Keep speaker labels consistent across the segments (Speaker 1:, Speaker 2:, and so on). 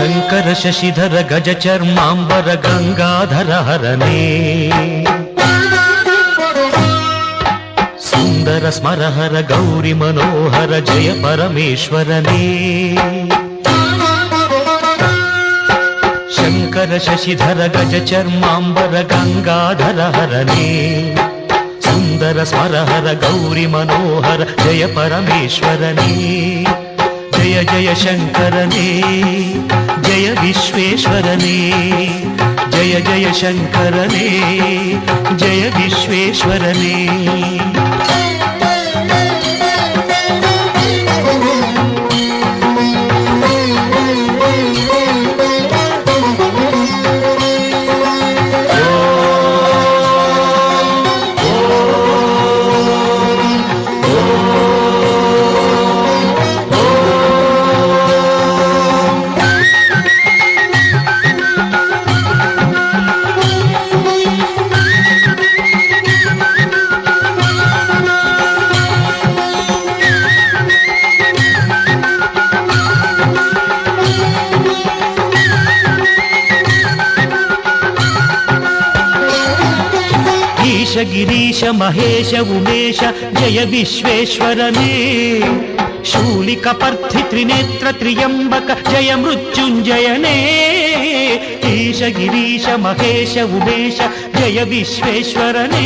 Speaker 1: ಶಂಕರ ಶಶಿಧರ ಗಜ ಚರ್ಮಾಂಬರ ಗಂಗಾಧರ ಹರನೇ ಸುಂದರ ಸ್ಮರಹರ ಗೌರಿ ಮನೋಹರ ಜಯ ಪರಮೇಶ್ವರನೇ ಶಂಕರ ಶಶಿಧರ ಗಜ ಚರ್ಮಾಂಬರ ಗಂಗಾಧರ ಹರನೇ ಸುಂದರ ಸ್ಮರಹರ ಗೌರಿ ಮನೋಹರ ಜಯ ಪರಮೇಶ್ವರನೇ ಜಯ ಜಯ ಶಂಕರನೇ ಜಯ ವಿಶ್ವೇಶ್ವರನೇ ಜಯ ಜಯ ಶಂಕರನೇ ಜಯ ವಿಶ್ವೇಶ್ವರನೇ ಗಿರೀಶ ಮಹೇಶ ಉಮೇಶ ಜಯ ವಿಶ್ವೇಶ್ವರನೇ ಶೂಲಿಕ ಪರ್ಥಿ ತ್ರಿನೇತ್ರ ತ್ರಿಯಂಬಕ ಜಯ ಮೃತ್ಯುಂಜಯನೇ ಈಶ ಗಿರೀಶ ಮಹೇಶ ಉಮೇಶ ಜಯ ವಿಶ್ವೇಶ್ವರನೇ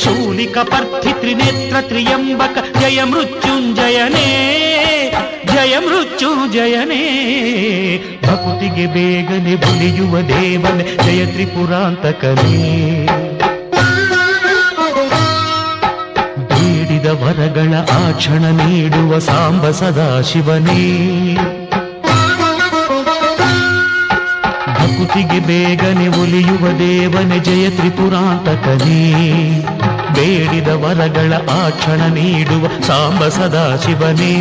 Speaker 1: ಶೂಲಿಕ ಪರ್ಥಿ ತ್ರಿನೇತ್ರ ತ್ರಿಯಂಬಕ ಜಯ ಮೃತ್ಯುಂಜಯನೇ ಜಯ ಮೃತ್ಯುಂಜಯನೇ ಭಕುತಿಗೆ ಬೇಗನೆ ಬುಲಿಯುವ ದೇವನೇ ಜಯ ತ್ರಿಪುರಾಂತಕನೇ ವರಗಳ ಆಕ್ಷಣ ನೀಡುವ ಸಾಂಬ ಸದಾಶಿವನೇ ಭಕುತಿಗೆ ಬೇಗನೆ ಒಲಿಯುವ ದೇವನೇ ಜಯ ತ್ರಿಪುರಾಂತಕನೇ ಬೇಡಿದ ವರಗಳ ಆಕ್ಷಣ ನೀಡುವ ಸಾಂಬ ಸದಾಶಿವನೇ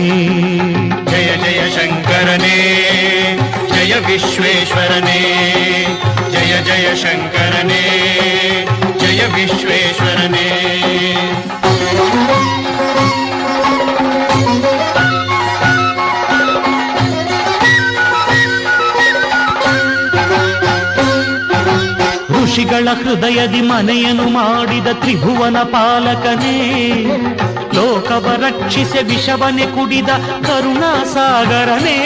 Speaker 2: ಜಯ ಜಯ ಶಂಕರನೇ ಜಯ ವಿಶ್ವೇಶ್ವರನೇ ಜಯ ಜಯ ಶಂಕರನೇ ಜಯ ವಿಶ್ವೇಶ್ವರನೇ
Speaker 1: ಋಷಿಗಳ ಹೃದಯದಿ ಮನೆಯನ್ನು ಮಾಡಿದ ತ್ರಿಭುವನ ಪಾಲಕನೇ ಲೋಕವ ರಕ್ಷಿಸಿ ವಿಷವನೆ ಕುಡಿದ ಕರುಣಾಸಾಗರನೇ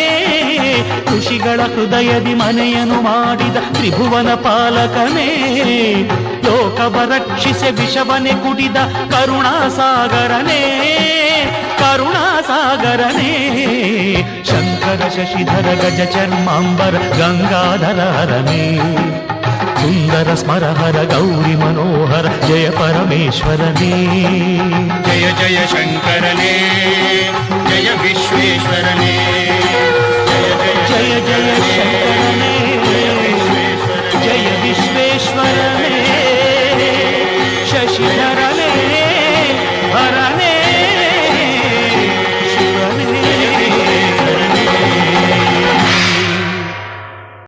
Speaker 1: ಋಷಿಗಳ ಹೃದಯದಿ ಮನೆಯನ್ನು ಮಾಡಿದ ತ್ರಿಭುವನ ಪಾಲಕನೇ ಲೋಕವ ರಕ್ಷಿಸಿ ವಿಷವನೆ ಕುಡಿದ ಕರುಣಾಸಾಗರನೇ ಕರುಣಾಸಾಗರನೇ ಶಂಕರ ಶಶಿಧರ ಗಜ ಚರ್ಮಾಂಬರ ಗಂಗಾಧರ ಹರನೇ ಸುಂದರ ಸ್ಮರಹರ ಗೌರಿ ಮನೋಹರ ಜಯ ಪರಮೇಶ್ವರನೇ
Speaker 2: ಜಯ ಜಯ ಶಂಕರನೇ ಜಯ ವಿಶ್ವೇಶ್ವರನೇ ಜಯ ಜಯ
Speaker 1: ಜಯ ಜಯ ಶಂಕರನೇ ಜಯ ವಿಶ್ವೇಶ್ವರನೇ ಶಶಿಧರ